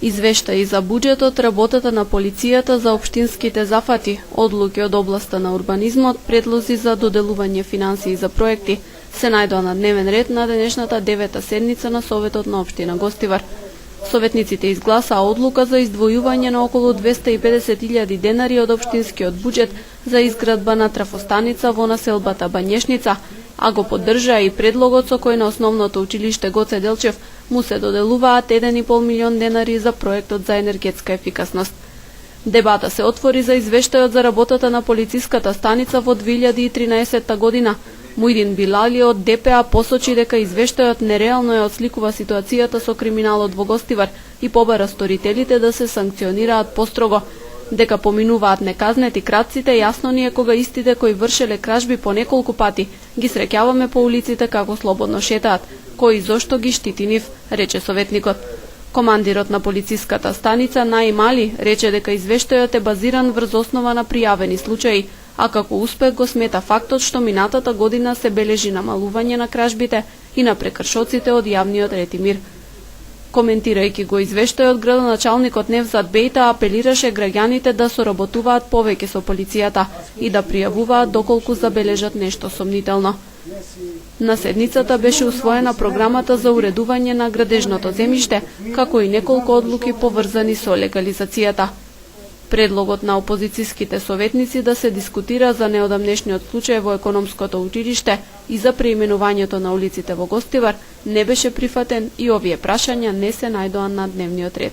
Извештаи за буџетот, работата на полицијата за општинските зафати, одлуки од областа на урбанизмот, предлози за доделување финансии за проекти се најдоа на дневен ред на денешната 9-та седница на Советот на општина Гостивар. Советниците изгласаа одлука за издвојување на околу 250.000 денари од општинскиот буџет за изградба на трафостаница во населбата Бањешница, а го поддржаа и предлогот со кој на основното училиште Гоце Делчев му се доделуваат 1,5 милион денари за проектот за енергетска ефикасност. Дебата се отвори за извештајот за работата на полициската станица во 2013 година. Мујдин Билали од ДПА посочи дека извештајот нереално ја отсликува ситуацијата со криминалот во Гостивар и побара сторителите да се санкционираат построго. Дека поминуваат неказнети кратците, јасно ни е кога истите кои вршеле кражби по неколку пати ги среќаваме по улиците како слободно шетаат, кои зошто ги штити нив, рече советникот. Командирот на полициската станица Наи Мали рече дека извештајот е базиран врз основа на пријавени случаи, а како успех го смета фактот што минатата година се бележи намалување на кражбите и на прекршоците од јавниот ред и мир. Коментирајќи го извештајот, градоначалникот Невзат Бејта апелираше граѓаните да соработуваат повеќе со полицијата и да пријавуваат доколку забележат нешто сомнително. На седницата беше усвоена програмата за уредување на градежното земјиште, како и неколку одлуки поврзани со легализацијата. Предлогот на опозицијските советници да се дискутира за неодамнешниот случај во економското училиште и за преименувањето на улиците во Гостивар не беше прифатен и овие прашања не се најдоа на дневниот ред.